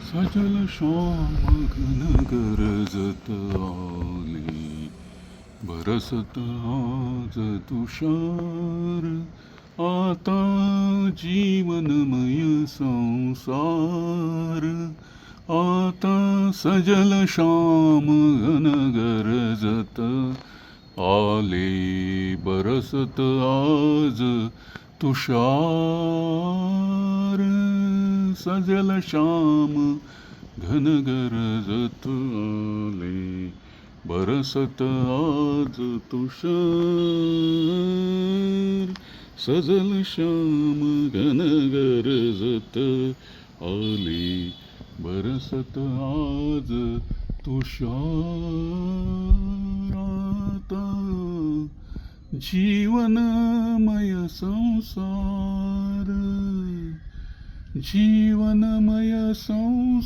सजल श्याम घन गरजत आले, बरसत आज तुषार. आता जीवनमय संसार, आता सजल श्याम घन गरजत आले, बरसत आज तुषार. सजल श्याम घन गरजत आले, बरसत आज तुषार. सजल श्याम घन गरजत आले, बरसत आज तुषार. आता जीवनमय संसार, जीवनमय संसार.